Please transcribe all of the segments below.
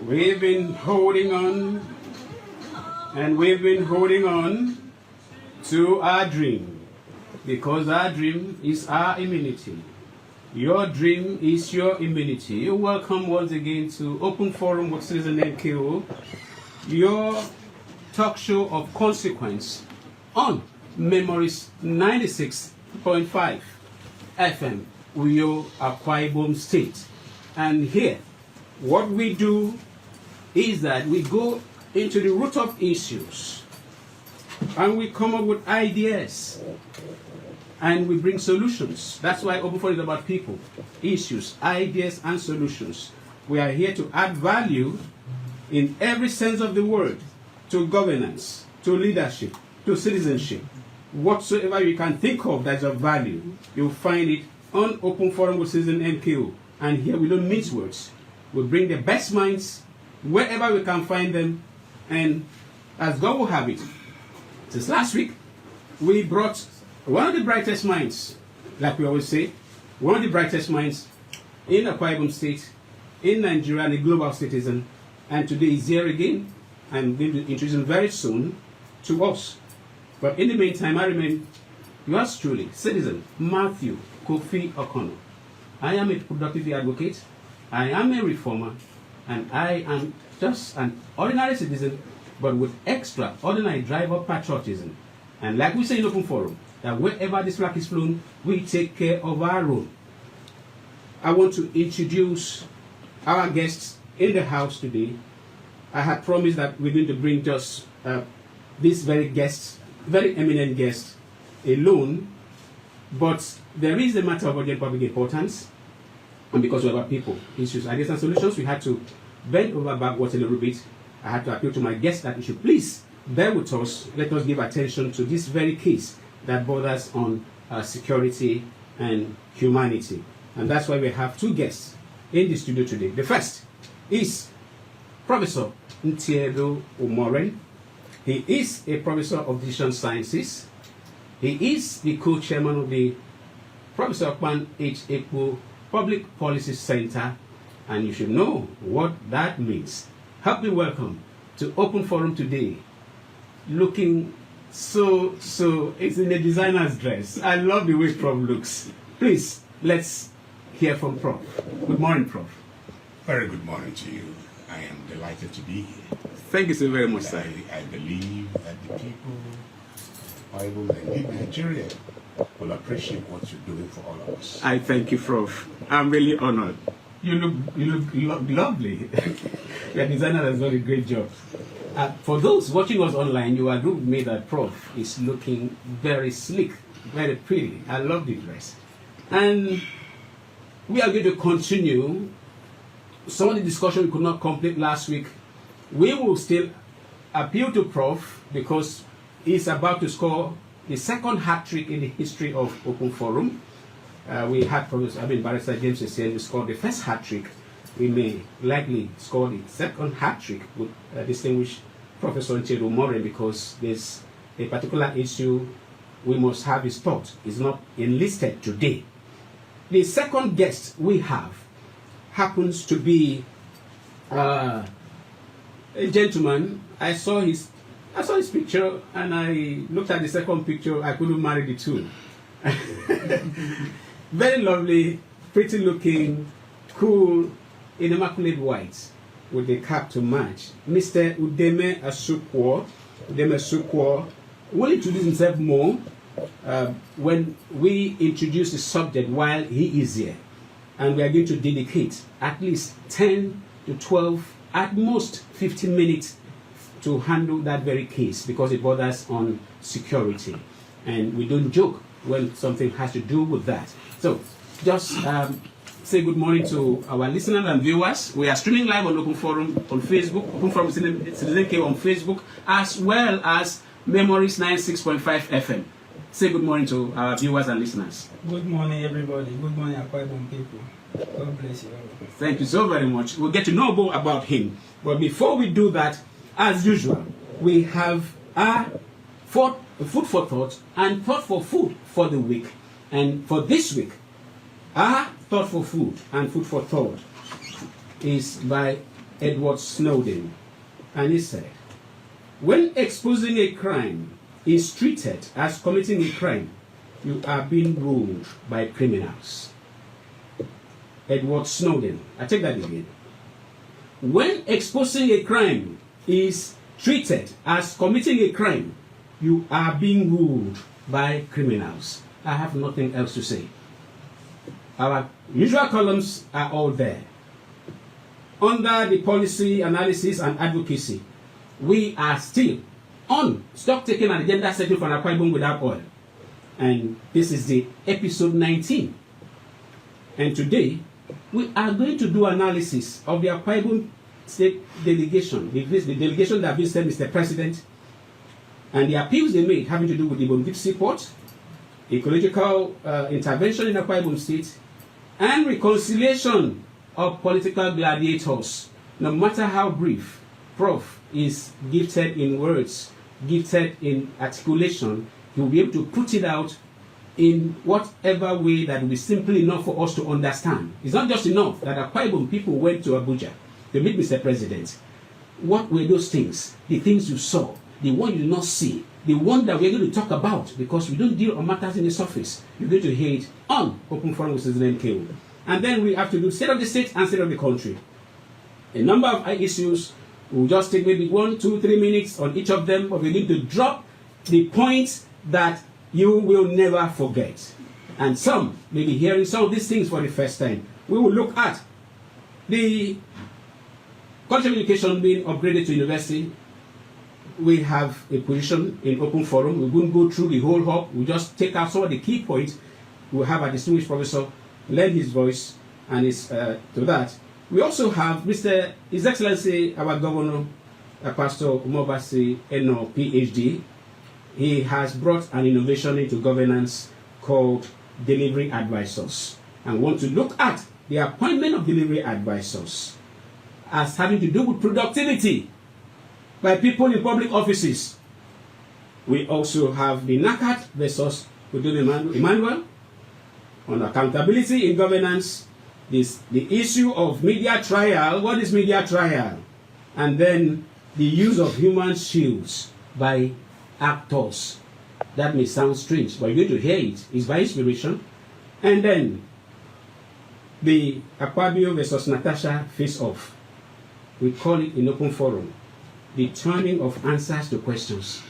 We've been holding on, and we've been holding on to our dream, because our dream is our immunity. Your dream is your immunity. You're welcome once again to Open Forum with Citizen MKO, your talk show of consequence on Memories 96.5 FM, Uyo, Akwa Ibom State. And here, what we do is that we go into the root of issues and we come up with ideas and we bring solutions. That's why Open Forum is about people, issues, ideas, and solutions. We are here to add value in every sense of the word to governance, to leadership, to citizenship. Whatsoever you can think of that's of value, you'll find it on Open Forum with Citizen MKO. And here we don't mince words. We bring the best minds wherever we can find them, and as God will have it. Since last week, we brought one of the brightest minds, like we always say, one of the brightest minds in Akwa Ibom State, in Nigeria, and a global citizen. And today he's here again. I'm going to introduce him very soon to us. But in the meantime, I remain yours truly, Citizen Matthew Kofi Okono. I am a productive advocate, I am a reformer, and I am just an ordinary citizen, but with extraordinary drive of patriotism. And like we say in Open Forum, that wherever this flag is flown, we take care of our own. I want to introduce our guests in the house today. I had promised that we're going to bring just this very eminent guest alone, but there is a matter of urgent public importance, and because we have people, issues, ideas, and solutions, we had to bend over backwards a little bit. I had to appeal to my guests that you should please bear with us. Let us give attention to this very case that borders on security and humanity. And that's why we have two guests in the studio today. The first is Professor Ntiedo Umoren. He is a professor of decision sciences. He is the co-chairman of the Professor Okpan H. Ekpo Public Policy Center, and you should know what that means. Help me welcome to Open Forum today, looking so, it's in a designer's dress. I love the way Prof looks. Please, let's hear from Prof. Good morning, Prof. Very good morning to you. I am delighted to be here. Thank you so very much, sir. I believe that the people, Bible, and indeed Nigeria will appreciate what you're doing for all of us. I thank you, Prof. I'm really honored. You look lovely. Your designer has done a great job. For those watching us online, you agree with me that Prof is looking very sleek, very pretty. I love the dress. And we are going to continue some of the discussion we could not complete last week. We will still appeal to Prof because he's about to score the second hat-trick in the history of Open Forum. We had Barrister James Essien, who scored the first hat-trick. We may likely score the second hat-trick with distinguished Professor Ntiedo Umoren, because there's a particular issue we must have his thought. It's not enlisted today. The second guest we have happens to be a gentleman. I saw his picture and I looked at the second picture. I couldn't marry the two. Very lovely, pretty looking, cool, in immaculate white with the cap to match. Mr. Udeme Asukwo. Udeme Asukwo will introduce himself more when we introduce the subject while he is here. And we are going to dedicate at least 10 to 12, at most 15 minutes to handle that very case, because it borders on security. And we don't joke when something has to do with that. So just say good morning to our listeners and viewers. We are streaming live on Open Forum on Facebook, Open Forum Citizen MKO on Facebook, as well as Memories 96.5 FM. Say good morning to our viewers and listeners. Good morning, everybody. Good morning, Akwa Ibom people. God bless you all. Thank you so very much. We'll get to know more about him. But before we do that, as usual, we have are food for thought and thought for food for the week. And for this week, our thought for food and food for thought is by Edward Snowden. And he said, when exposing a crime is treated as committing a crime, you are being ruled by criminals. Edward Snowden. I take that again. When exposing a crime is treated as committing a crime, you are being ruled by criminals. I have nothing else to say. Our usual columns are all there. Under the policy analysis and advocacy, we are still on stock taking and agenda setting for Akwa Ibom without oil. And this is the episode 19. And today, we are going to do analysis of the Akwa Ibom State delegation, the delegation that visited Mr. President, and the appeals they made having to do with the Ibom Deep Sea Port, ecological intervention in Akwa Ibom State, and reconciliation of political gladiators. No matter how brief, Prof is gifted in words, gifted in articulation, he will be able to put it out in whatever way that will be simple enough for us to understand. It's not just enough that Akwa Ibom people went to Abuja to meet Mr. President. What were those things? The things you saw, the one you did not see, the one that we're going to talk about, because we don't deal on matters in the surface. You're going to hear it on Open Forum with Citizen MKO. And then we have to do state of the state and state of the country. A number of issues. We'll just take maybe 1, 2, 3 minutes on each of them, but we need to drop the points that you will never forget. And some may be hearing some of these things for the first time. We will look at the College of Education being upgraded to university. We have a position in Open Forum. We won't go through the whole hub. We'll just take out some of the key points. We'll have a distinguished professor lend his voice and to that. We also have His Excellency, our Governor, Pastor Umobasi Eno, PhD. He has brought an innovation into governance called delivery advisors, and want to look at the appointment of delivery advisors as having to do with productivity by people in public offices. We also have the NACAT versus Emmanuel on accountability in governance. The issue of media trial. What is media trial? And then the use of human shields by actors. That may sound strange, but you're going to hear it. It's by inspiration. And then the Akpabio versus Natasha face-off. We call it in Open Forum the turning of answers to questions.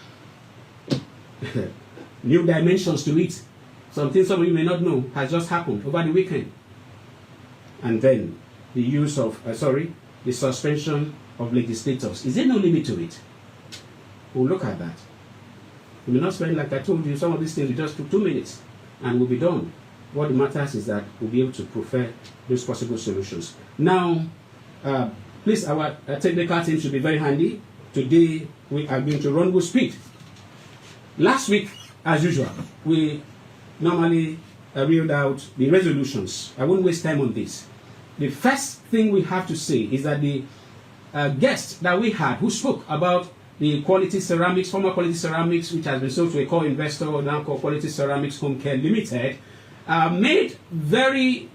New dimensions to it. Something some of you may not know has just happened over the weekend. And then the use of, the suspension of legislators. Is there no limit to it? We'll look at that. We may not spend, like I told you, some of these things. We just took 2 minutes and we'll be done. What matters is that we'll be able to prefer those possible solutions. Now, please, our technical team should be very handy. Today, we are going to run with speed. Last week, as usual, we normally reeled out the resolutions. I won't waste time on this. The first thing we have to say is that the guest that we had who spoke about the Quality Ceramics, former Quality Ceramics, which has been sold to a core investor now called Quality Ceramics Home Care Limited, made very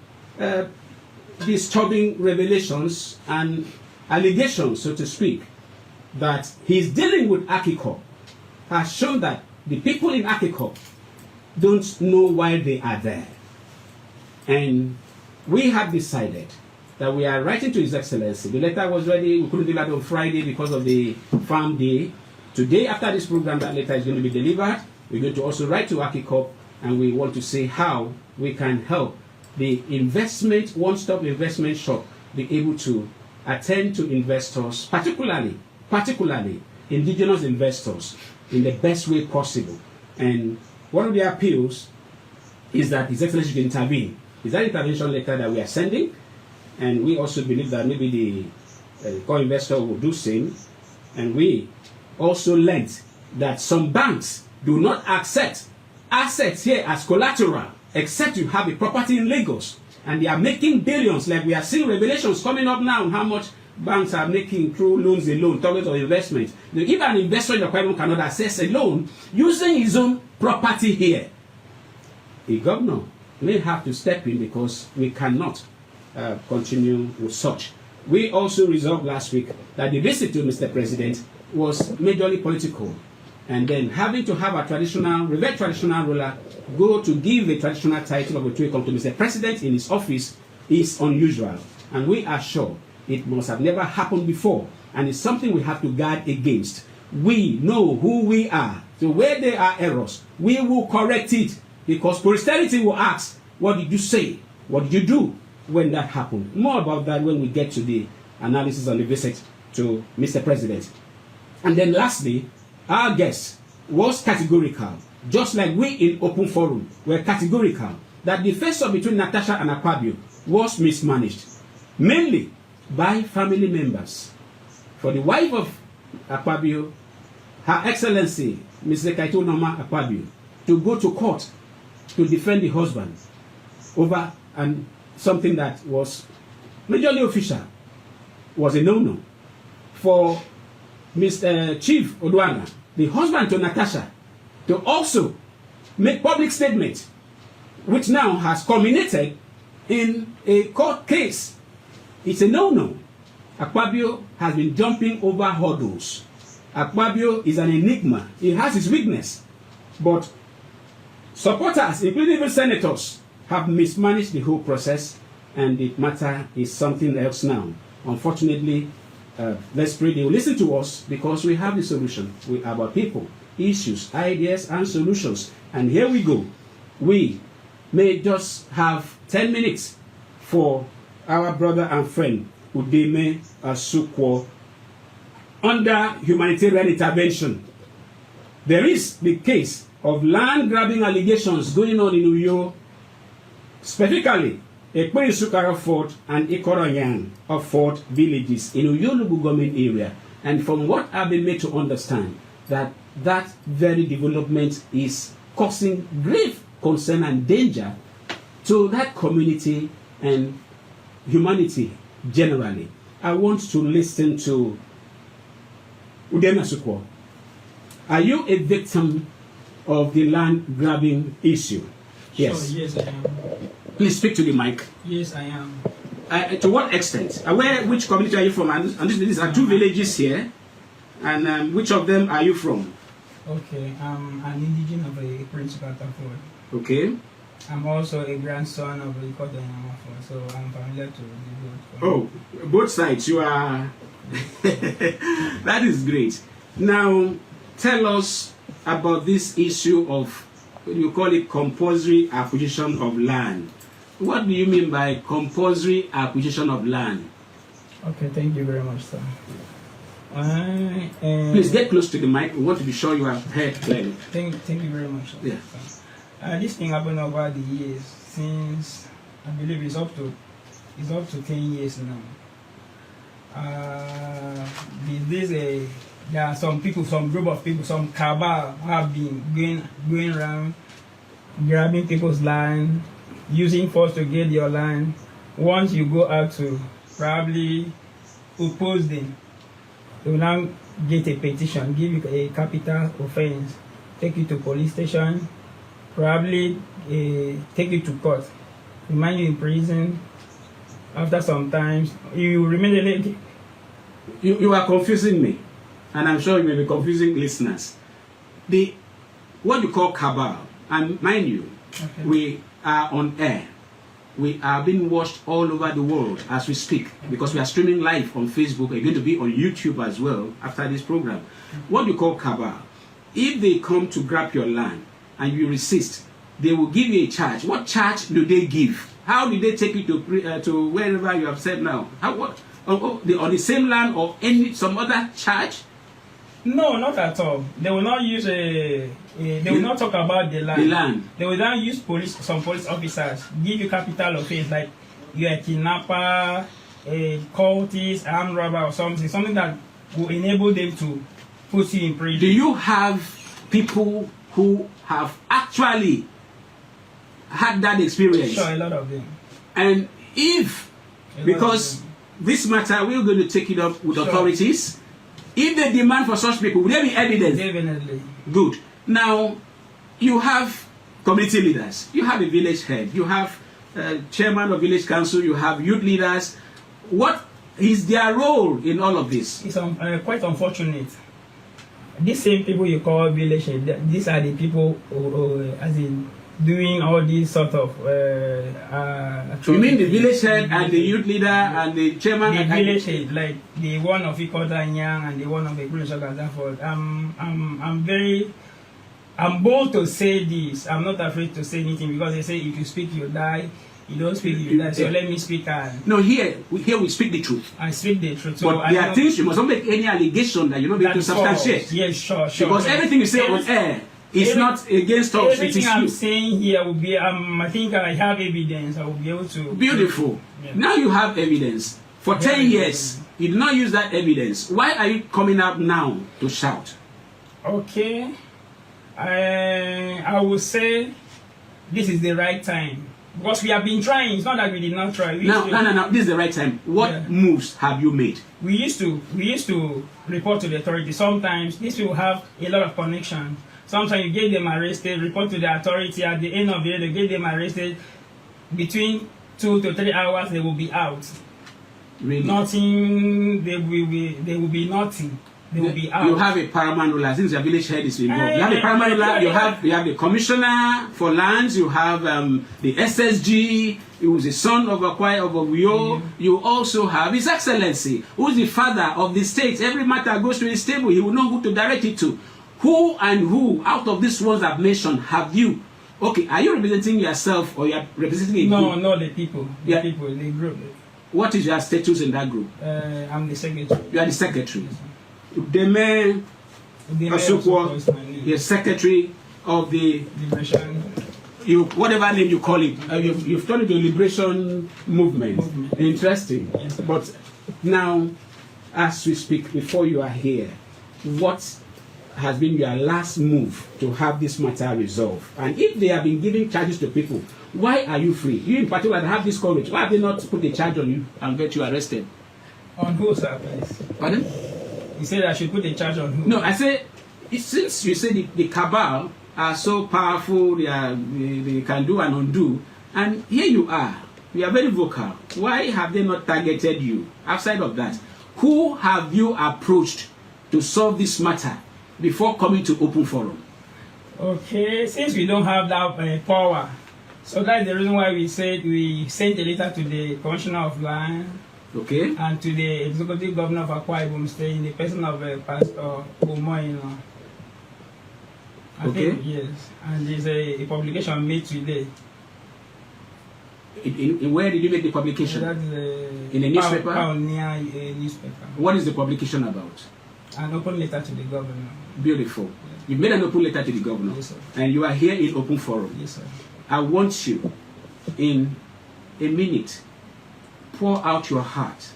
disturbing revelations and allegations, so to speak, that he's dealing with Akiko has shown that the people in Akiko don't know why they are there. And we have decided that we are writing to His Excellency. The letter was ready. We couldn't do that on Friday because of the farm day. Today, after this program, that letter is going to be delivered. We're going to also write to Akiko, and we want to say how we can help the investment, one-stop investment shop, be able to attend to investors, particularly indigenous investors, in the best way possible. And one of the appeals is that His Excellency should intervene. Is that intervention letter that we are sending? And we also believe that maybe the core investor will do same. And we also learned that some banks do not accept assets here as collateral, except you have a property in Lagos. And they are making billions, like we are seeing revelations coming up now on how much banks are making through loans alone, targets of investment. If an investor in the Akwa Ibom cannot access a loan using his own property here, a governor may have to step in because we cannot continue with such. We also resolved last week that the visit to Mr. President was majorly political. And then having to have a revered traditional ruler go to give a traditional title of a to Mr. President in his office is unusual. And we are sure it must have never happened before. And it's something we have to guard against. We know who we are. So where there are errors, we will correct it. Because posterity will ask, what did you say? What did you do when that happened? More about that when we get to the analysis on the visit to Mr. President. And then lastly, our guest was categorical, just like we in Open Forum were categorical, that the face-off between Natasha and Akpabio was mismanaged, mainly by family members. For the wife of Akpabio, Her Excellency, Mr. Kaito Nama Akpabio, to go to court to defend the husband over and something that was majorly official was a no-no. For Mr. Chief Odwanga, the husband to Natasha, to also make public statement, which now has culminated in a court case. It's a no-no. Akpabio has been jumping over hurdles. Akpabio is an enigma. He has his weakness. But supporters, including even senators, have mismanaged the whole process, and the matter is something else now. Unfortunately, let's pray they will listen to us, because we have the solution. We have our people, issues, ideas, and solutions. And here we go. We may just have 10 minutes for our brother and friend, Udeme Asukwo, under humanitarian intervention. There is the case of land grabbing allegations going on in Uyo, specifically Ekperi Sukara Fort and Ikoroyan of Fort villages in Uyo Lugu government area. And from what I've been made to understand, that very development is causing grave concern and danger to that community and humanity generally. I want to listen to Udeme Asukwo. Are you a victim of the land grabbing issue? Yes. Sure, yes, I am. Please speak to the mic. Yes, I am. To what extent? Which community are you from? And these are two villages here. And which of them are you from? Okay, I'm an indigenous of a principal Fort. Okay. I'm also a grandson of a Kodanyama Fort, so I'm familiar to the both. Oh, both sides. You are. That is great. Now, tell us about this issue of, you call it compulsory acquisition of land. What do you mean by compulsory acquisition of land? Okay, thank you very much, sir. Please get close to the mic. We want to be sure you have heard clearly. Thank you very much, sir. Yeah. This thing happened over the years, since I believe it's up to 10 years now. There are some people, some group of people, some cabal who have been going around grabbing people's land, using force to get your land. Once you go out to probably oppose them, they will now get a petition, give you a capital offense, take you to police station, probably take you to court, remand you in prison. After some time, you remain. You are confusing me, and I'm sure you may be confusing listeners. What you call cabal, and mind you, Okay. we are on air. We are being watched all over the world as we speak, because we are streaming live on Facebook. We're going to be on YouTube as well after this program. What you call cabal, if they come to grab your land and you resist, they will give you a charge. What charge do they give? How do they take you to wherever you have said now? On the same land or some other charge? No, not at all. They will not use they will not talk about the land. The land. They will not use some police officers, give you capital offense like you're a kidnapper, a cultist, armed robber or something that will enable them to put you in prison. Do you have people who have actually had that experience? Sure, a lot of them. And if, because this matter, we're going to take it up with Sure. authorities. If they demand for such people, will there be evidence? Definitely. Good. Now, you have community leaders. You have a village head. You have chairman of village council. You have youth leaders. What is their role in all of this? It's quite unfortunate. These same people you call village head, these are the people who, as in doing all these sort of You mean the village head and the youth leader and the chairman? the village head, like the one of Ikota Nyang and the one of the village of I'm bold to say this. I'm not afraid to say anything because they say if you speak you die, you don't speak you die. So let me speak and No, here we speak the truth. I speak the truth. So But there are things you must not make any allegation that you're not able to substantiate. Yes, sure. Because everything you say on air is not against us. It Everything is I'm you. saying here will be. I think I have evidence. I will be able to. Beautiful. Yeah. Now you have evidence. For 10 years, you did not use that evidence. Why are you coming up now to shout? Okay. I will say this is the right time because we have been trying. It's not that we did not try. No. This is the right time. What moves have you made? We used to report to the authority. Sometimes these people have a lot of connection. Sometimes you get them arrested, report to the authority. At the end of the day, they get them arrested. Between 2 to 3 hours, they will be out. Really? Nothing. They will be nothing. They will be out. You have a paramount ruler since your village head is involved. You have a paramount ruler. You have the commissioner for lands. You have the SSG. Who is the son of Akwai of Oyo. You also have His Excellency, who is the father of the state. Every matter goes to his table. He will know who to direct it to. Who and who out of these ones I've mentioned have you? Okay, are you representing yourself or you are representing a group? No, the people. The people, the group. What is your status in that group? I'm the secretary. You are the secretary. The mayor, the secretary of the liberation. Whatever name you call it. You've turned it to liberation movement. Interesting. Yes, but now, as we speak, before you are here, what has been your last move to have this matter resolved? And if they have been giving charges to people, why are you free? You in particular that have this courage, why have they not put a charge on you and get you arrested? On who, sir, please? Pardon? You said I should put a charge on who? No, I say, since you say the cabal are so powerful, they can do and undo, and here you are very vocal. Why have they not targeted you? Outside of that, who have you approached to solve this matter before coming to open forum? Okay, since we don't have that power, so that's the reason why we said we sent a letter to the Commissioner of Land, okay, and to the Executive Governor of Akwa Ibom State in the person of Pastor Umoino. Okay. Yes, and there's a publication made today. Where did you make the publication? That's in a newspaper? Pioneer newspaper. What is the publication about? An open letter to the governor. Beautiful. Yes. You made an open letter to the governor. Yes, sir. And you are here in open forum. Yes, sir. I want you, in a minute, pour out your heart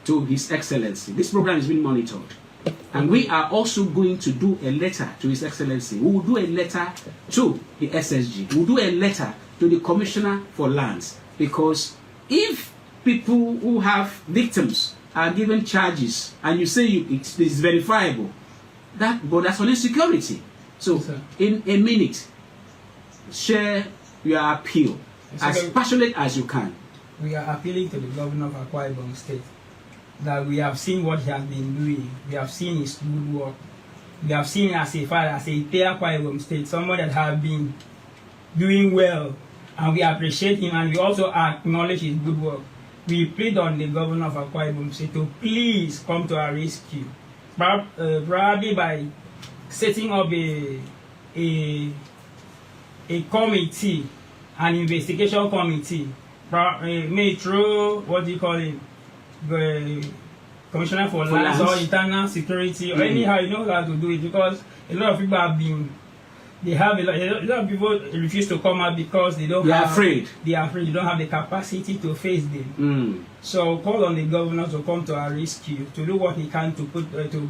to His Excellency. This program is being monitored. And we are also going to do a letter to His Excellency. We will do a letter to the SSG. We will do a letter to the Commissioner for Lands. Because if people who have victims are given charges and you say it is verifiable, that's on insecurity. So, Yes, in a minute, share your appeal as passionate as you can. We are appealing to the governor of Akwa Ibom State that we have seen what he has been doing. We have seen his good work. We have seen as a father, as a Akwa Ibom State, someone that has been doing well, and we appreciate him, and we also acknowledge his good work. We plead on the governor of Akwa Ibom State to please come to our rescue, probably by setting up a committee, an investigation committee, made through what do you call it, the Commissioner for Lands or Internal Security, or anyhow you know how to do it, because a lot of people have been They have a lot of people refuse to come out because they don't. They are have, afraid. They are afraid. They don't have the capacity to face them. Mm. So call on the governor to come to our rescue, to do what he can to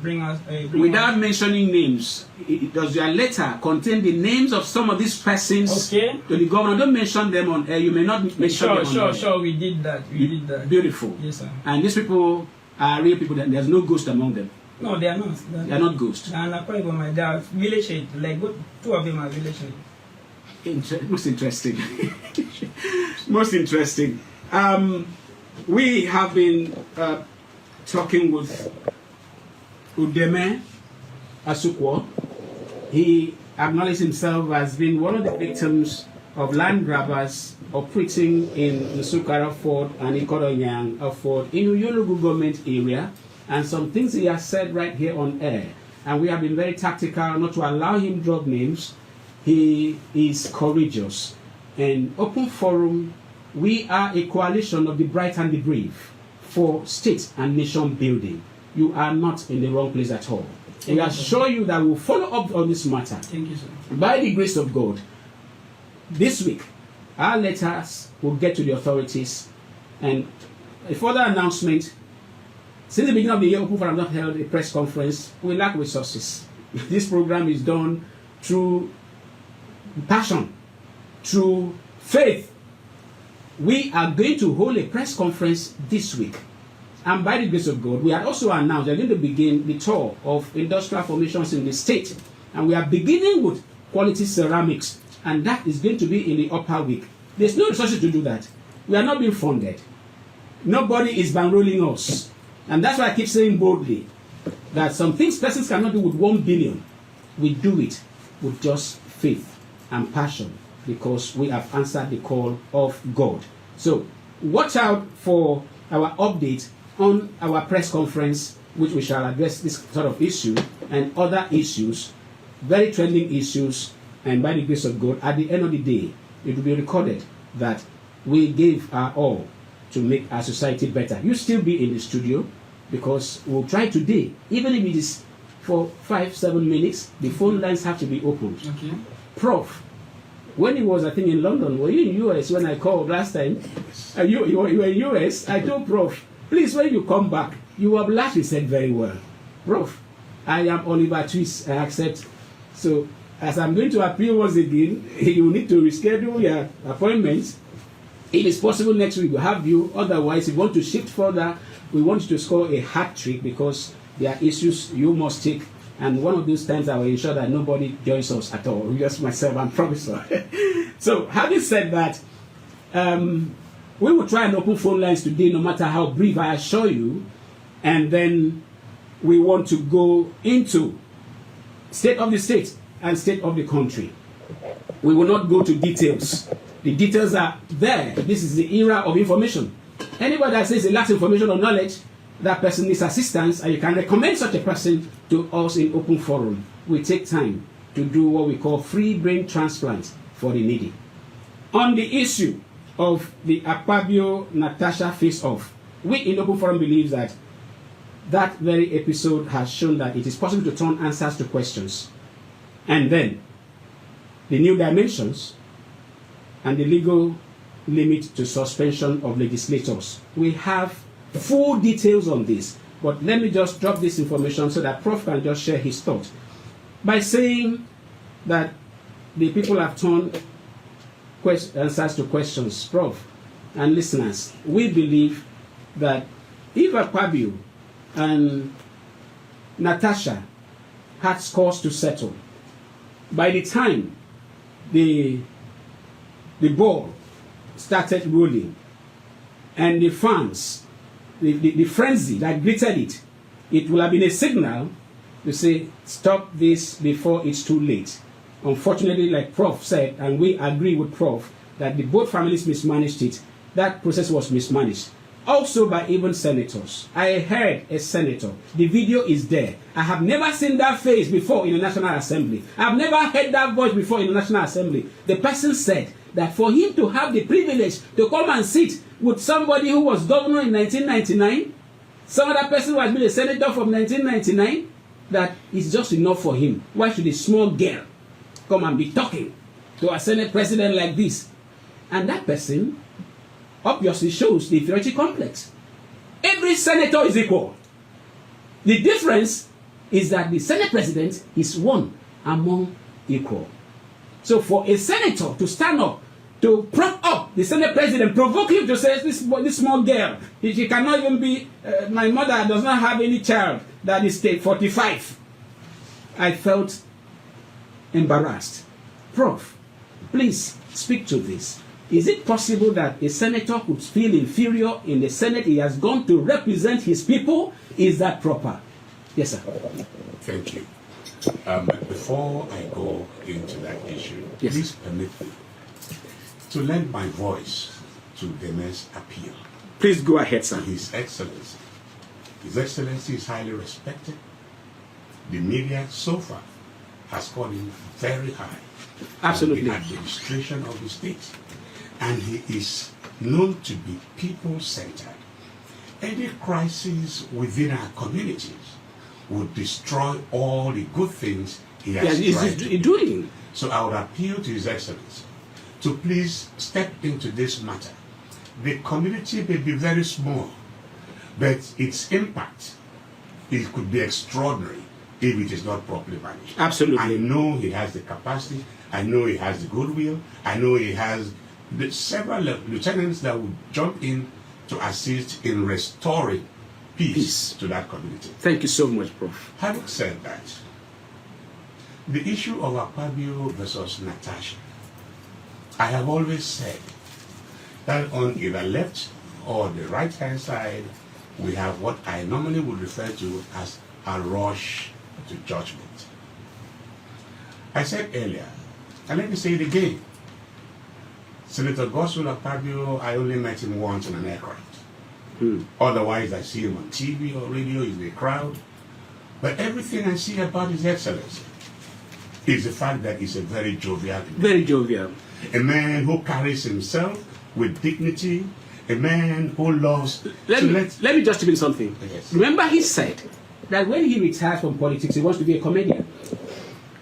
bring us. Without mentioning names, does your letter contain the names of some of these persons to the governor? Don't mention them on air. You may not mention them on air. Sure. We did that. Beautiful. Yes, sir. And these people are real people. There's no ghost among them. No, they are not. They are not ghosts. They are village head. Like two of them are village head. Most interesting. Most interesting. We have been talking with Udeme Asukwo. He acknowledged himself as being one of the victims of land grabbers operating in Nsukara Ford and Ikodonyang Ford in Uyologu government area, and some things he has said right here on air. And we have been very tactical not to allow him drop names. He is courageous. And Open Forum, we are a coalition of the bright and the brave for state and nation building. You are not in the wrong place at all. We assure you that we'll follow up on this matter. Thank you, sir. By the grace of God, this week, our letters will get to the authorities. And a further announcement, since the beginning of the year, Open Forum have not held a press conference. We lack resources. This program is done through passion, through faith. We are going to hold a press conference this week. And by the grace of God, we had also announced we are going to begin the tour of industrial formations in the state. And we are beginning with quality ceramics. And that is going to be in the upper week. There's no resources to do that. We are not being funded. Nobody is bankrolling us. And that's why I keep saying boldly that some things persons cannot do with 1 billion. We do it with just faith and passion because we have answered the call of God. So watch out for our update on our press conference, which we shall address this sort of issue and other issues, very trending issues, and by the grace of God, at the end of the day, it will be recorded that we gave our all to make our society better. You still be in the studio because we'll try today, even if it is for 5-7 minutes, the phone lines have to be opened. Okay. Prof, when he was, I think, in London, were you in US when I called last time? You were in US. I told Prof, please, when you come back, you have largely said very well. Prof, I am Oliver Twist. I accept. So, as I'm going to appeal once again, you need to reschedule your appointments. If it's possible next week, we'll have you. Otherwise, if you want to shift further, we want you to score a hat trick because there are issues you must take. And one of those times I will ensure that nobody joins us at all. Just myself and Professor. So, having said that, we will try and open phone lines today, no matter how brief, I assure you. And then we want to go into state of the state and state of the country. We will not go to details. The details are there. This is the era of information. Anybody that says he lacks information or knowledge, that person needs assistance, and you can recommend such a person to us in Open Forum. We take time to do what we call free brain transplant for the needy. On the issue of the Akpabio-Natasha face-off, we in Open Forum believe that that very episode has shown that it is possible to turn answers to questions. And then, the new dimensions and the legal limit to suspension of legislators. We have full details on this, but let me just drop this information so that Prof can just share his thought. By saying that the people have turned answers to questions, Prof and listeners, we believe that if Akpabio and Natasha had scores to settle, by the time the ball started rolling and the fans, the frenzy that greeted it, it will have been a signal to say, stop this before it's too late. Unfortunately, like Prof said, and we agree with Prof, that both families mismanaged it. That process was mismanaged. Also by even senators. I heard a senator. The video is there. I have never seen that face before in the National Assembly. I have never heard that voice before in the National Assembly. The person said that for him to have the privilege to come and sit with somebody who was governor in 1999, some other person who has been a senator from 1999, that is just enough for him. Why should a small girl come and be talking to a Senate president like this? And that person obviously shows the inferiority complex. Every senator is equal. The difference is that the Senate president is one among equal. So for a senator to stand up, to prop up the Senate president, provoke him to say, this small girl, she cannot even be, my mother does not have any child that is 45. I felt embarrassed. Prof, please speak to this. Is it possible that a senator could feel inferior in the Senate? He has gone to represent his people. Is that proper? Yes, sir. Thank you. Before I go into that issue, Yes. please permit me to lend my voice to Deme's appeal. Please go ahead, sir. His Excellency. His Excellency is highly respected. The media so far has called him very high. Absolutely. In the administration of the state. And he is known to be people-centered. Any crisis within our communities would destroy all the good things he has tried to do. doing. So I would appeal to His Excellency to please step into this matter. The community may be very small, but its impact, it could be extraordinary if it is not properly managed. Absolutely. I know he has the capacity. I know he has the goodwill. I know he has several lieutenants that would jump in to assist in restoring peace to that community. Thank you so much, Prof. Having said that, the issue of Akpabio versus Natasha, I have always said that on either left or the right-hand side, we have what I normally would refer to as a rush to judgment. I said earlier, and let me say it again, Senator Godswill Akpabio, I only met him once in an aircraft. Otherwise, I see him on TV or radio, in the crowd. But everything I see about His Excellency is the fact that he's a very jovial man. Very jovial. A man who carries himself with dignity, a man who loves Let me just tell you something. Yes. Remember he said that when he retires from politics, he wants to be a comedian.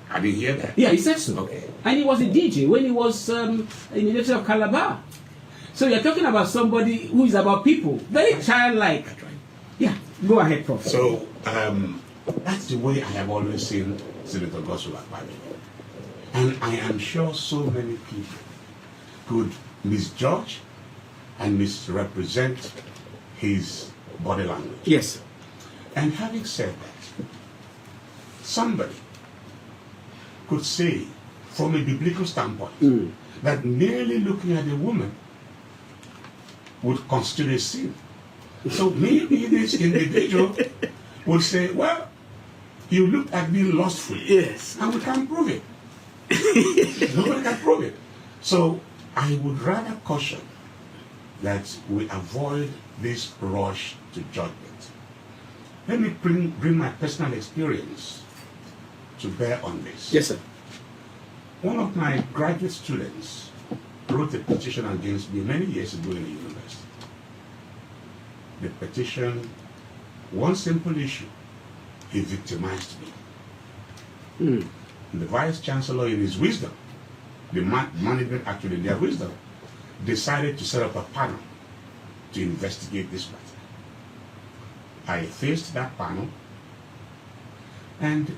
I didn't hear that. Yeah, he said so. Okay. And he was a DJ when he was in the University of Calabar. So you're talking about somebody who is about people. Very childlike. That's right. Yeah, go ahead, Prof. So that's the way I have always seen Senator Godswill Akpabio. And I am sure so many people could misjudge and misrepresent his body language. Yes. And having said that, somebody could say, from a biblical standpoint, that merely looking at a woman would constitute a sin. So maybe this individual would say, well, you looked at me lustfully. Yes. And we can't prove it. Nobody can prove it. So I would rather caution that we avoid this rush to judgment. Let me bring my personal experience to bear on this. Yes, sir. One of my graduate students wrote a petition against me many years ago in the university. The petition, one simple issue, he victimized me. The vice chancellor, in his wisdom, the management actually in their wisdom, decided to set up a panel to investigate this matter. I faced that panel, and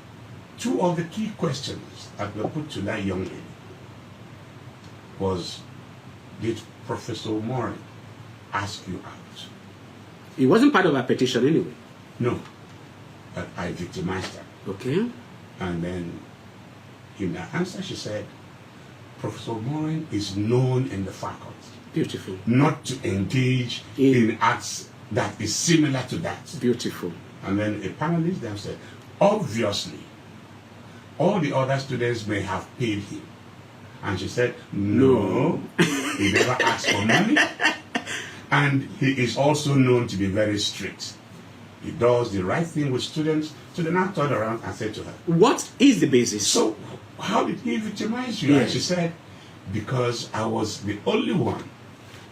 two of the key questions that were put to that young lady was, did Professor Morin ask you out? It wasn't part of our petition anyway. No, but I victimized her. Okay. And then in her answer she said, Professor Morin is known in the faculty Beautiful. not to engage in acts that is similar to that. Beautiful. And then a panelist then said, obviously, all the other students may have paid him. And she said, no, he never asked for money. And he is also known to be very strict. He does the right thing with students. So then I turned around and said to her, What is the basis? so how did he victimize you? Yes. And she said, because I was the only one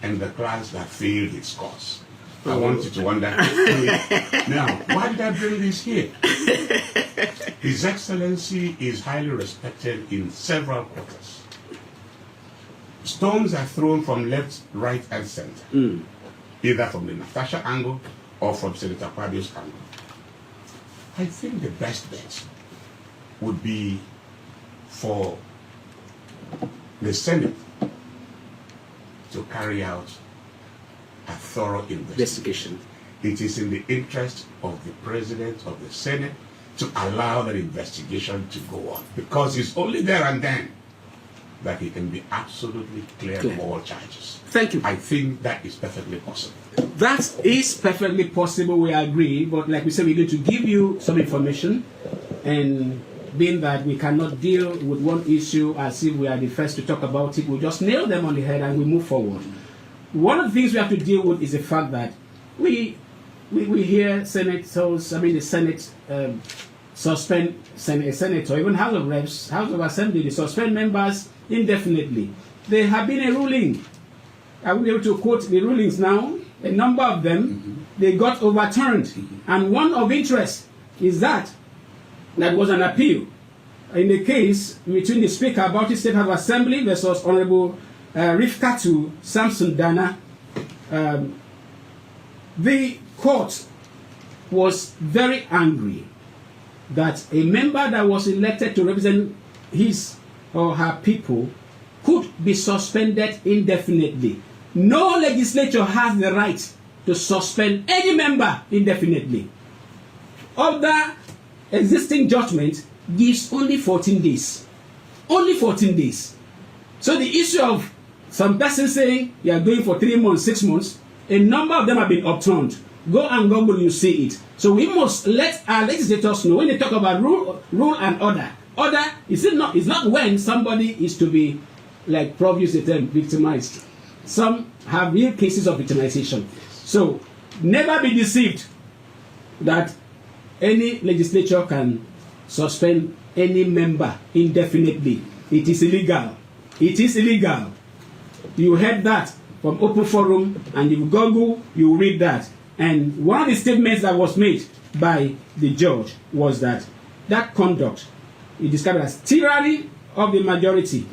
in the class that failed his course. I want you to wonder. Now, why did I bring this here? His Excellency is highly respected in several quarters. Stones are thrown from left, right, and center, either from the Natasha angle or from Senator Akpabio's angle. I think the best bet would be for the Senate to carry out a thorough investigation. It is in the interest of the President of the Senate to allow that investigation to go on, because it's only there and then that he can be absolutely clear of all charges. Thank you. I think that is perfectly possible. That is perfectly possible, we agree, but like we said, we're going to give you some information, and being that we cannot deal with one issue as if we are the first to talk about it, we'll just nail them on the head and we move forward. One of the things we have to deal with is the fact that we hear senators, the Senate suspend a senator, even House of Reps, House of Assembly, they suspend members indefinitely. There have been a ruling. I will be able to quote the rulings now. A number of them, they got overturned. And one of interest is that was an appeal in the case between the Speaker about the State House of Assembly versus Honorable Rifkatu Samson Dana. The court was very angry that a member that was elected to represent his or her people could be suspended indefinitely. No legislature has the right to suspend any member indefinitely. Other existing judgment gives only 14 days. Only 14 days. So the issue of some person saying you are going for 3 months, 6 months, a number of them have been overturned. Go and Google, you see it. So we must let our legislators know when they talk about rule and order. Order is not when somebody is to be, like Prof used the term, victimized. Some have real cases of victimization. So never be deceived that any legislature can suspend any member indefinitely. It is illegal. It is illegal. You heard that from Open Forum, and if you Google, you read that. And one of the statements that was made by the judge was that conduct he described as tyranny of the majority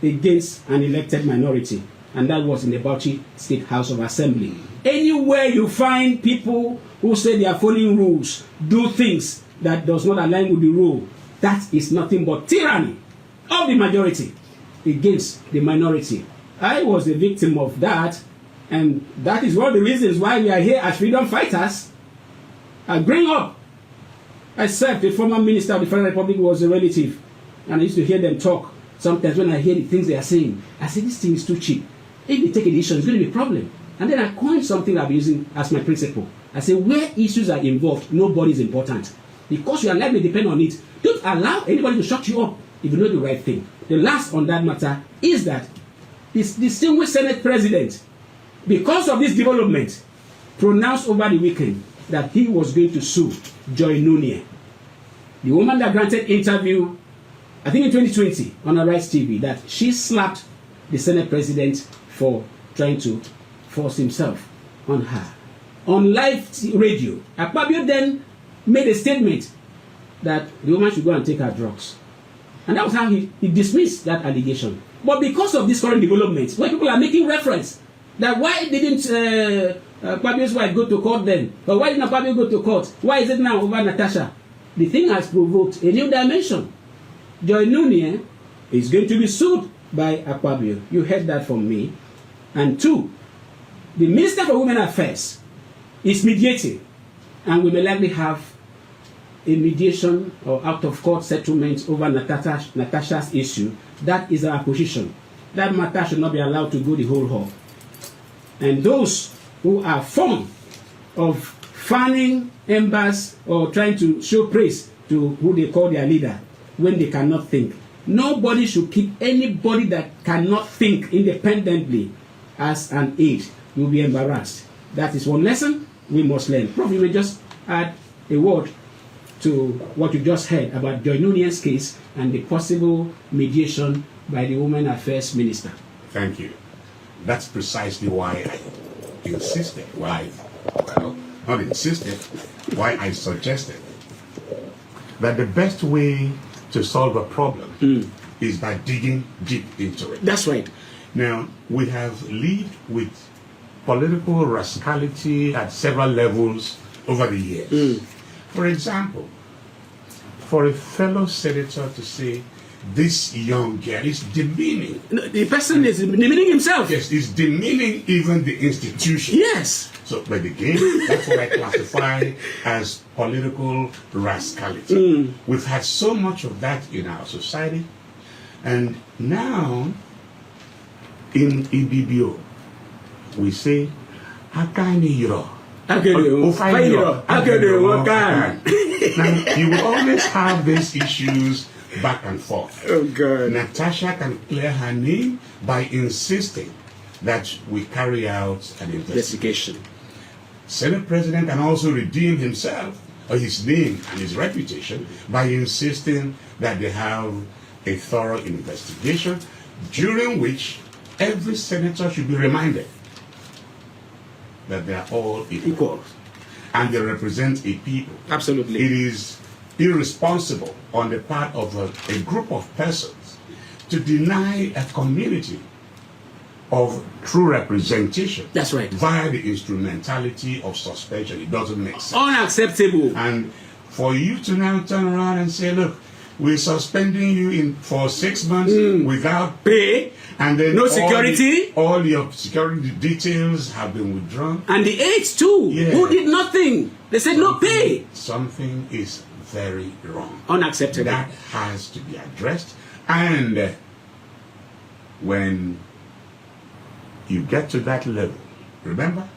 against an elected minority. And that was in the Bauchi State House of Assembly. Anywhere you find people who say they are following rules, do things that does not align with the rule, that is nothing but tyranny of the majority against the minority. I was a victim of that, and that is one of the reasons why we are here as freedom fighters. Growing up, I served a former minister of the Federal Republic who was a relative, and I used to hear them talk. Sometimes when I hear the things they are saying, I say, this thing is too cheap. If they take a decision, it's going to be a problem. And then I coined something I've been using as my principle. I say, where issues are involved, nobody is important. Because your life may depend on it. Don't allow anybody to shut you up if you know the right thing. The last on that matter is that this distinguished Senate President, because of this development, pronounced over the weekend that he was going to sue Joy Nunez, the woman that granted interview, I think in 2020 on Arise TV, that she slapped the Senate President for trying to force himself on her. On live radio, Akpabio then made a statement that the woman should go and take her drugs. And that was how he dismissed that allegation. But because of this current development, where people are making reference that why didn't Akpabio's wife go to court then? Or why didn't Akpabio go to court? Why is it now over Natasha? The thing has provoked a new dimension. Joy Nunez is going to be sued by Akpabio. You heard that from me. And two, the Minister for Women Affairs is mediating, and we may likely have a mediation or out-of-court settlement over Natasha's issue. That is our position. That matter should not be allowed to go the whole hog. And those who are fond of fanning embers or trying to show praise to who they call their leader when they cannot think, nobody should keep anybody that cannot think independently as an aide. You'll be embarrassed. That is one lesson we must learn. Prof, you may just add a word to what you just heard about Joy Nunez's case and the possible mediation by the Women Affairs Minister. Thank you. That's precisely why I insisted, why well, not insisted, why I suggested that the best way to solve a problem is by digging deep into it. That's right. Now, we have lived with political rascality at several levels over the years. For example, for a fellow senator to say, this young girl is demeaning. No, the person is demeaning himself. Yes, it's demeaning even the institution. Yes. So, but again, that's what I classify as political rascality. We've had so much of that in our society. And now, in EBBO, we say, Hakaniro. Now, you will always have these issues back and forth. Oh, God. Natasha can clear her name by insisting that we carry out an investigation. Senate President can also redeem himself, or his name and his reputation, by insisting that they have a thorough investigation, during which every senator should be reminded that they are all equal and they represent a people. Absolutely. It is irresponsible on the part of a group of persons to deny a community of true representation. That's right. Via the instrumentality of suspension. It doesn't make sense. Unacceptable. And for you to now turn around and say, look, we're suspending you for 6 months without pay, and then no security. All your security details have been withdrawn. And the aides too, who did nothing. They said no pay. Something is very wrong. Unacceptable. That has to be addressed. And when you get to that level, remember,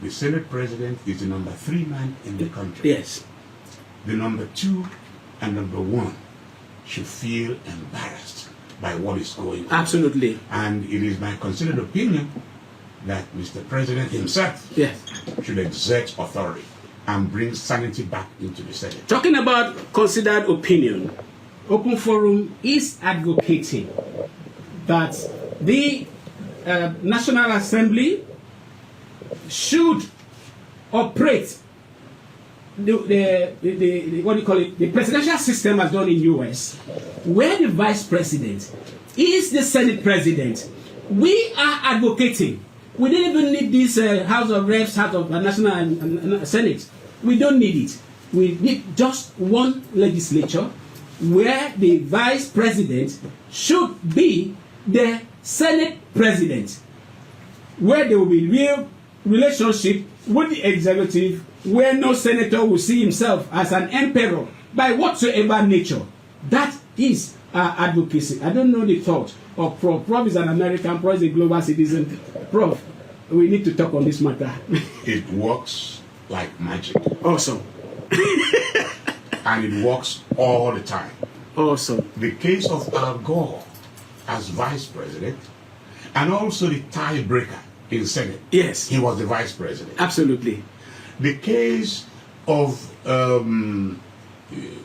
the Senate President is the number 3 man in the country. Yes. The number 2 and number 1 should feel embarrassed by what is going on. Absolutely. And it is my considered opinion that Mr. President himself should exert authority and bring sanity back into the Senate. Talking about considered opinion, Open Forum is advocating that the National Assembly should operate the what do you call it? The presidential system as done in US, where the vice president is the Senate president. We are advocating. We don't even need this House of Reps, House of National and Senate. We don't need it. We need just one legislature where the vice president should be the Senate president, where there will be real relationship with the executive, where no senator will see himself as an emperor by whatsoever nature. That is our advocacy. I don't know the thought of Prof. Prof is an American, Prof is a global citizen. Prof, we need to talk on this matter. It works like magic. Awesome. And it works all the time. Awesome. The case of Al Gore as vice president, and also the tiebreaker in Senate. Yes. He was the vice president. Absolutely. The case of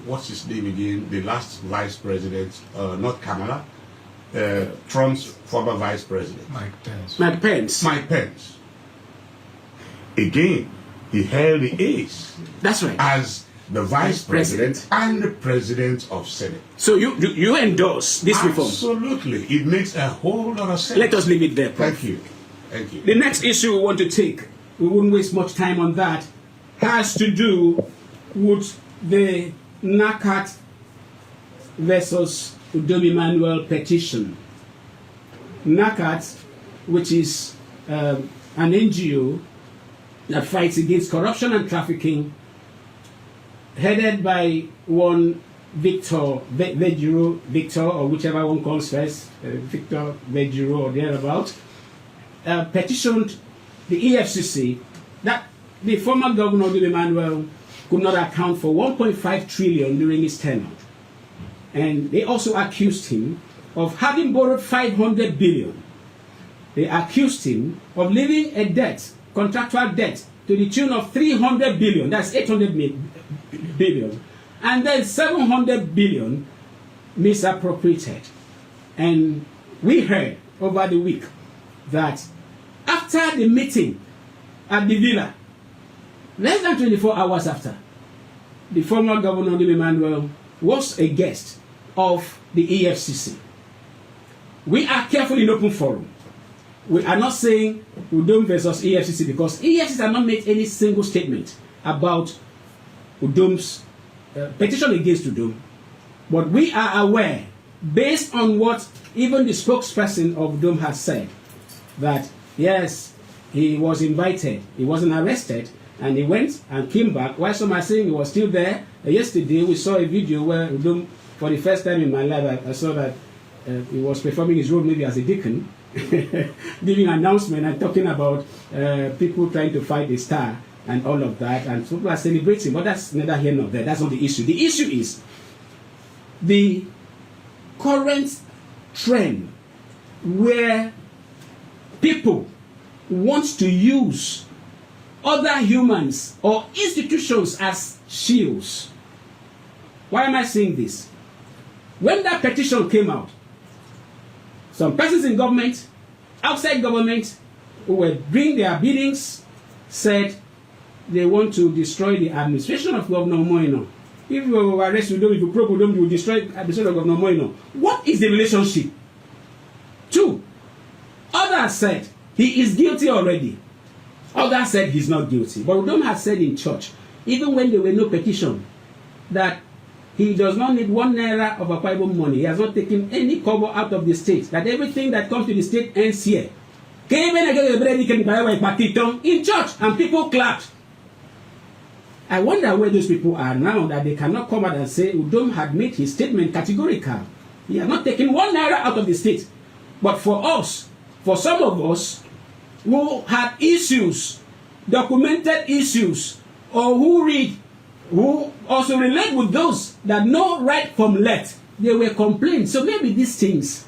what's his name again? The last vice president, not Kamala, Trump's former vice president. Mike Pence. Mike Pence. Mike Pence. Again, he held the ace. That's right. As the vice president and the president of Senate. So you endorse this reform? Absolutely. It makes a whole lot of sense. Let us leave it there, Prof. Thank you. Thank you. The next issue we want to take, we won't waste much time on that, has to do with the NACAT versus Udomi Manuel petition. NACAT, which is an NGO that fights against corruption and trafficking, headed by one Victor Victor, or whichever one comes first, Victor Vejiro or thereabout, petitioned the EFCC that the former governor Udomi Manuel could not account for 1.5 trillion during his tenure. And they also accused him of having borrowed 500 billion. They accused him of leaving a debt, contractual debt, to the tune of 300 billion, that's 800 billion, and then 700 billion misappropriated. And we heard over the week that after the meeting at the villa Less than 24 hours after, the former governor, Udom Emmanuel, was a guest of the EFCC. We are careful in open forum. We are not saying Udom versus EFCC because EFCC has not made any single statement about Udom's petition against Udom. But we are aware, based on what even the spokesperson of Udom has said, that yes, he was invited, he wasn't arrested, and he went and came back. While some are saying he was still there. Yesterday we saw a video where Udom, for the first time in my life, I saw that he was performing his role maybe as a deacon, giving an announcement and talking about people trying to fight the star and all of that, and people are celebrating, but that's neither here nor there. That's not the issue. The issue is the current trend where people want to use other humans or institutions as shields. Why am I saying this? When that petition came out, some persons in government, outside government, who were doing their biddings, said they want to destroy the administration of Governor Moino. If you arrest Udom, if you probe Udom, you will destroy the administration of Governor Moino. What is the relationship? Two, others said he is guilty already. Others said he's not guilty. But Udom has said in church, even when there were no petition, that he does not need 1 naira of Akwa Ibom money. He has not taken any cover out of the state. That everything that comes to the state ends here. In church, and people clapped. I wonder where those people are now, that they cannot come out and say Udom had made his statement categorical. He had not taken 1 naira out of the state. But for us, for some of us who had issues, documented issues, or who also relate with those that know right from left, they were complaining. So maybe these things,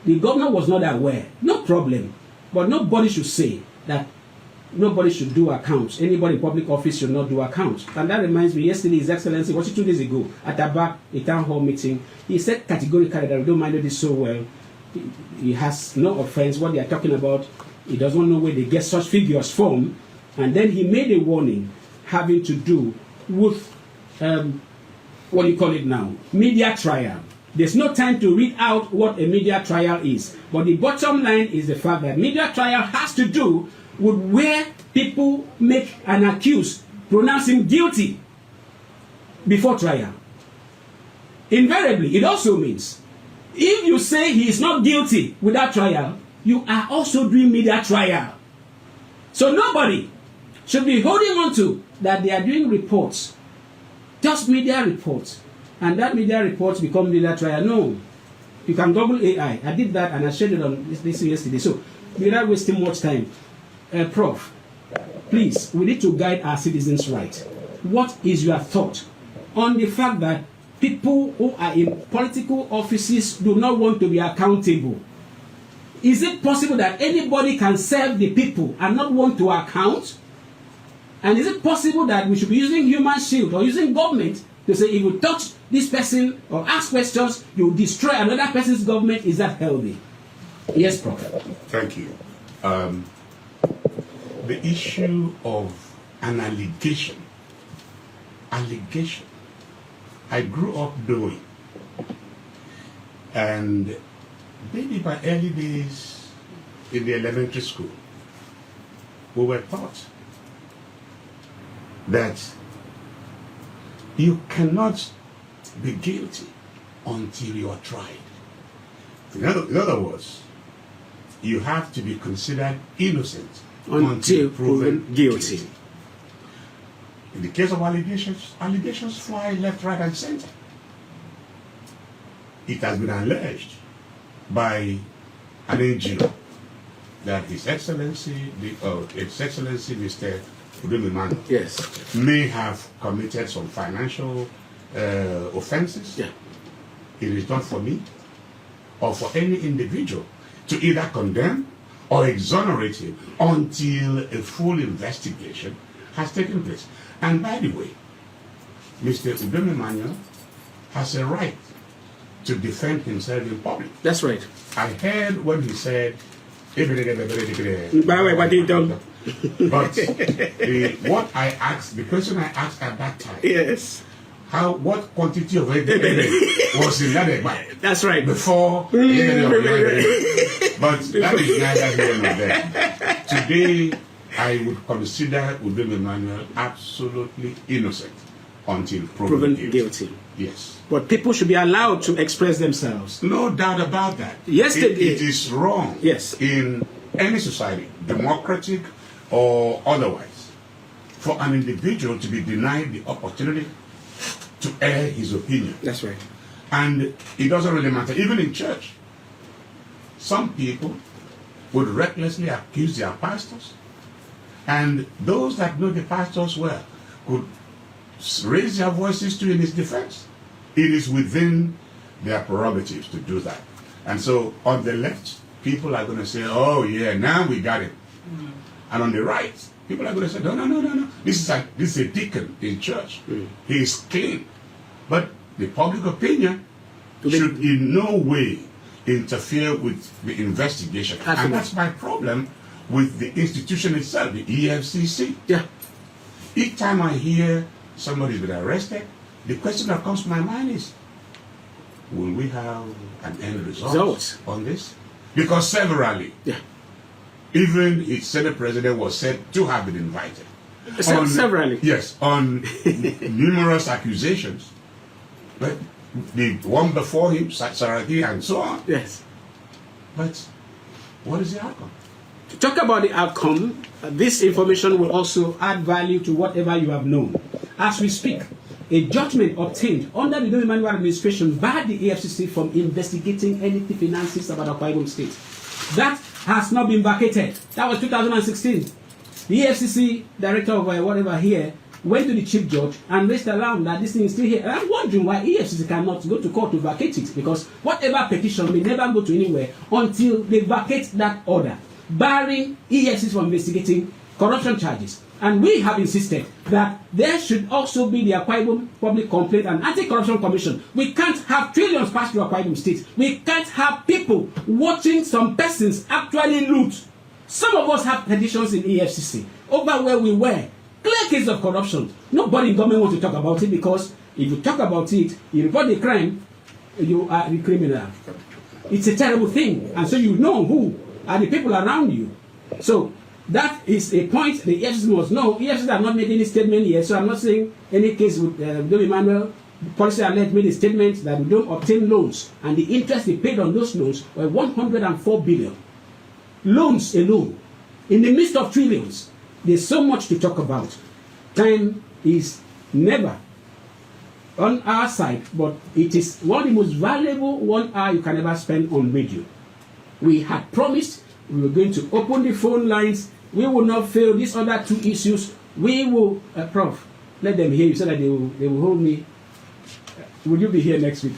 the governor was not aware. No problem. But nobody should say that nobody should do accounts. Anybody in public office should not do accounts. And that reminds me, yesterday His Excellency, was it 2 days ago, at a town hall meeting, he said categorically that we don't mind this so well. He has no offense. What they are talking about, he doesn't know where they get such figures from. And then he made a warning having to do with, what do you call it now, media trial. There's no time to read out what a media trial is. But the bottom line is the fact that media trial has to do with where people make an accused, pronounce him guilty before trial. Invariably, it also means if you say he is not guilty without trial, you are also doing media trial. So nobody should be holding on to that they are doing reports, just media reports, and that media reports become media trial. No. You can Google AI. I did that and I shared it on this yesterday. So without wasting much time, Prof, please, we need to guide our citizens right. What is your thought on the fact that people who are in political offices do not want to be accountable? Is it possible that anybody can serve the people and not want to account? And is it possible that we should be using human shield or using government to say if you touch this person or ask questions, you destroy another person's government? Is that healthy? Yes, Prof. Thank you. The issue of an allegation, I grew up doing, and maybe by early days in the elementary school, we were taught that you cannot be guilty until you are tried. In other words, you have to be considered innocent until proven guilty. In the case of allegations fly left, right, and center. It has been alleged by an NGO that His Excellency, Mr. Udom Emmanuel, Yes, may have committed some financial offenses. Yeah. It is not for me or for any individual to either condemn or exonerate him until a full investigation has taken place. And by the way, Mr. Udom Emmanuel has a right to defend himself in public. that's right. I heard when he said But what I asked, the question I asked at that time, Yes. what quantity of egg was in that egg bag That's right. before? But that is neither here nor there. Today, I would consider Udom Emmanuel absolutely innocent until proven guilty. Yes. But people should be allowed to express themselves. No doubt about that. Yesterday, it is wrong. Yes. In any society, democratic or otherwise, for an individual to be denied the opportunity to air his opinion. That's right. And it doesn't really matter. Even in church, some people would recklessly accuse their pastors, and those that know the pastors well could raise their voices to in his defense. It is within their prerogatives to do that. And so on the left, people are going to say, oh yeah, now we got it. And on the right, people are going to say, no. This is a deacon in church. He is clean. But the public opinion should in no way interfere with the investigation. Absolutely. And that's my problem with the institution itself, the EFCC. Yeah. Each time I hear somebody's been arrested, the question that comes to my mind is, will we have an end result on this? Because severally, even its Senate president was said to have been invited. Severally? Yes, on numerous accusations. But the one before him, Saraki, and so on. Yes. But what is the outcome? To talk about the outcome, this information will also Add value to whatever you have known. As we speak, a judgment obtained under the Udom Emmanuel administration barred the EFCC from investigating any finances about Akwa Ibom State. That has not been vacated. That was 2016. The EFCC director of whatever here went to the chief judge and raised alarm that this thing is still here. And I'm wondering why EFCC cannot go to court to vacate it, because whatever petition may never go to anywhere until they vacate that order, barring EFCC from investigating corruption charges. And we have insisted that there should also be the Akwa Ibom Public Complaint and Anti-Corruption Commission. We can't have trillions pass through Akwa Ibom State. We can't have people watching some persons actually loot. Some of us have petitions in EFCC over where we were. Clear case of corruption. Nobody in government wants to talk about it, because if you talk about it, you report the crime, you are the criminal. It's a terrible thing. And so you know who are the people around you. So that is a point the EFCC must know. EFCC have not made any statement yet, so I'm not saying any case with Udom Emmanuel. Policy alert made a statement that we don't obtain loans, and the interest they paid on those loans were 104 billion. Loans alone, in the midst of trillions. There's so much to talk about. Time is never on our side, but it is one of the most valuable 1 hour you can ever spend on radio. We had promised we were going to open the phone lines. We will not fail these other two issues. We will, Prof, let them hear you so that they will hold me. Will you be here next week?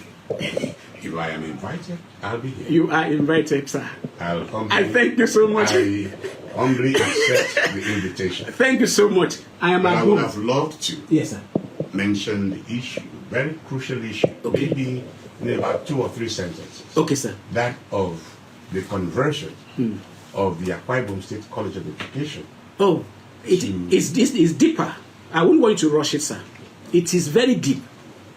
If I am invited, I'll be here. You are invited, sir. I thank you so much. I humbly accept the invitation. Thank you so much. I am at I home. would have loved to mention the issue, very crucial issue, maybe in about 2 or 3 sentences. Okay, sir. That of the conversion of the Akwa Ibom State College of Education. Oh, this is deeper. I wouldn't want you to rush it, sir. It is very deep.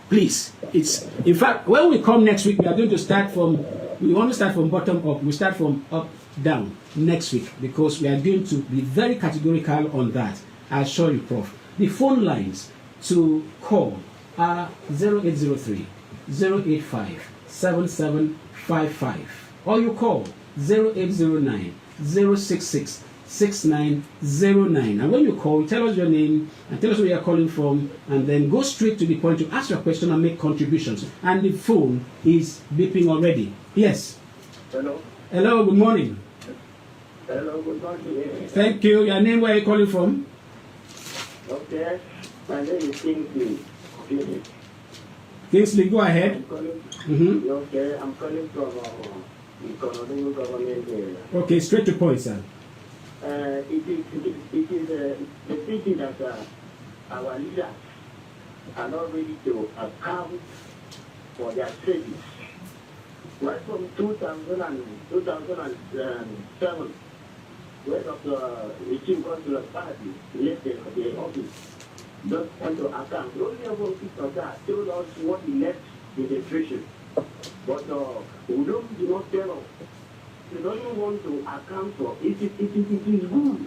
Please, it's, in fact, when we come next week, we are going to start from, we want to start from bottom up. We start from up down next week, because we are going to be very categorical on that. I assure you, Prof. The phone lines to call are 0803 085 7755, or you call 0809 066 6909. And when you call, tell us your name and tell us where you are calling from, and then go straight to the point to ask your question and make contributions. And the phone is beeping already. Yes. Hello. Hello, good morning. Hello, good morning. Thank you. Your name, where are you calling from? Okay. My name is Kingsley. Kingsley, go ahead. I'm calling. Okay, I'm calling from the Konodugu government area. Okay, straight to point, sir. It is the thinking that our leaders are not ready to account for their service. Right from 2007, when the chief consular party left the office, just went to account. The only officer that told us what he left in the treasury. But we don't do not tell us. We don't want to account for it. It is good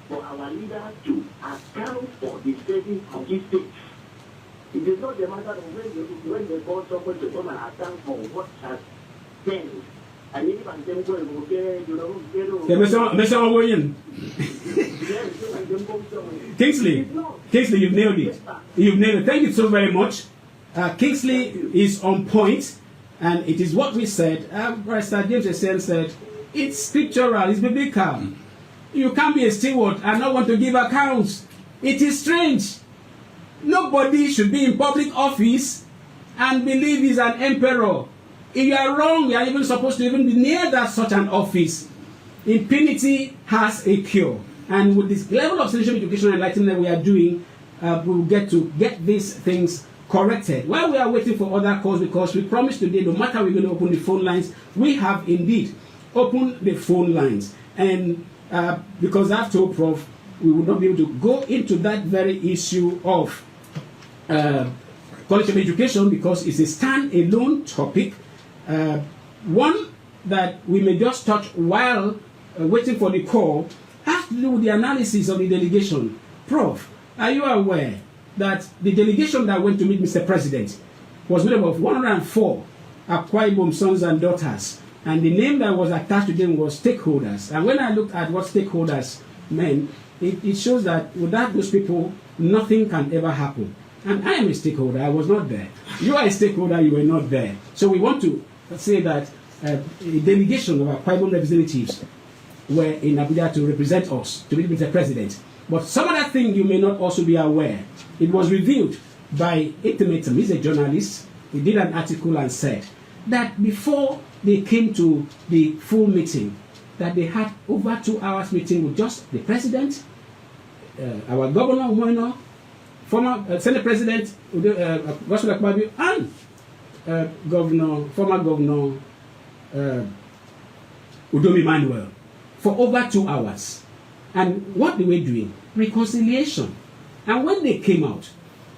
for our leaders to account for the savings of this state. It is not the matter of when they call someone to come and account for what has spent. And even them going, okay, you know, Mr. William. Kingsley, you've nailed it. You've nailed it. Thank you so very much. Kingsley is on point, and it is what we said. Pastor James Essien said, it's scriptural, it's biblical. You can't be a steward and not want to give accounts. It is strange. Nobody should be in public office and believe he's an emperor. If you are wrong, you are even supposed to even be near that such an office. Impunity has a cure. And with this level of citizenship education and enlightenment we are doing, we will get these things corrected. While we are waiting for other calls, because we promised today, no matter we're going to open the phone lines, we have indeed opened the phone lines. And because I've told Prof, we will not be able to go into that very issue of quality of education because it's a stand-alone topic. One that we may just touch while waiting for the call has to do with the analysis of the delegation. Prof, are you aware that the delegation that went to meet Mr. President was made up of 104 Akwa Ibom sons and daughters, and the name that was attached to them was stakeholders. And when I looked at what stakeholders meant, it shows that without those people, nothing can ever happen. And I am a stakeholder, I was not there. You are a stakeholder, you were not there. So we want to say that a delegation of our Akwa Ibom representatives were in Abuja to represent us, to meet with the President. But some other thing you may not also be aware. It was revealed by Itimatum, he's a journalist. He did an article and said that before they came to the full meeting, that they had over 2 hours meeting with just the President, our Governor Umoino, former Senate President Gospel Akpabio, and former Governor Udomi Manuel for over 2 hours. And what they were doing? Reconciliation. And when they came out,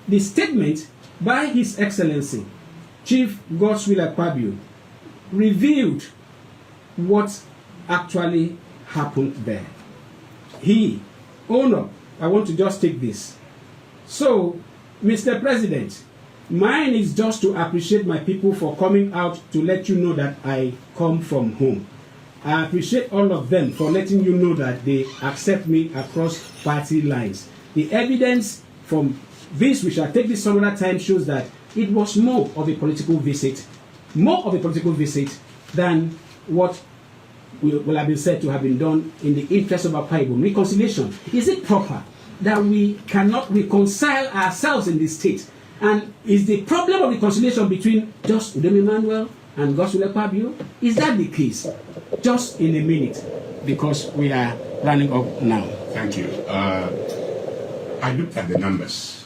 the statement by His Excellency, Chief Godswill Akpabio, revealed what actually happened there. I want to just take this. So, Mr. President, mine is just to appreciate my people for coming out to let you know that I come from home. I appreciate all of them for letting you know that they accept me across party lines. The evidence from this, we shall take this some other time, shows that it was more of a political visit than what will have been said to have been done in the interest of Akwa Ibom. Reconciliation. Is it proper that we cannot reconcile ourselves in this state? And is the problem of reconciliation between just Udomi Manuel and Godswill Akpabio? Is that the case? Just in a minute, because we are running up now. Thank you. I looked at the numbers.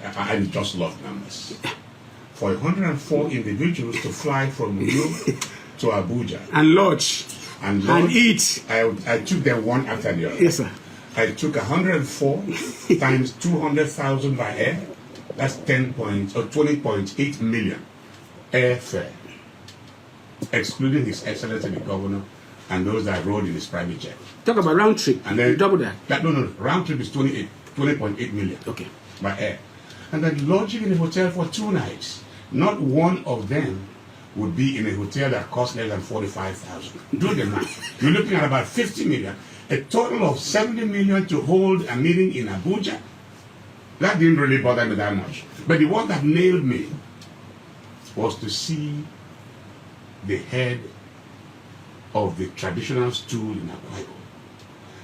I just love numbers. For 104 individuals to fly from New York to Abuja and lodge and eat, I took them one after the other. Yes, sir. I took 104 times 200,000 by air. That's 20.8 million airfare, excluding His Excellency the Governor and those that rode in his private jet. Talk about round trip. And then double that. No, round trip is 20.8 million. Okay. By air. And then lodging in a hotel for 2 nights. Not one of them would be in a hotel that costs less than 45,000. Do the math. You're looking at about 50 million. A total of 70 million to hold a meeting in Abuja. That didn't really bother me that much. But the one that nailed me was to see the head of the traditional stool in Akwa Ibom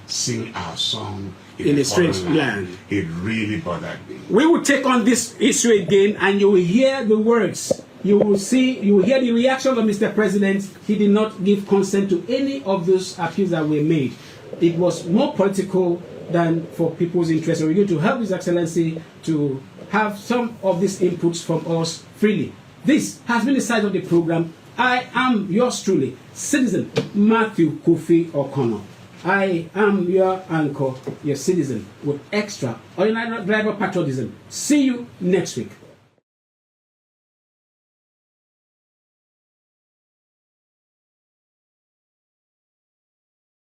sing our song in a strange land. It really bothered me. We will take on this issue again, and you will hear the words. You will hear the reaction of Mr. President. He did not give consent to any of those appeals that were made. It was more political than for people's interest. So we're going to help His Excellency to have some of these inputs from us freely. This has been the size of the program. I am yours truly, Citizen Matthew Kofi O'Connor. I am your anchor, your citizen with extra ordinary driver patriotism. See you next week.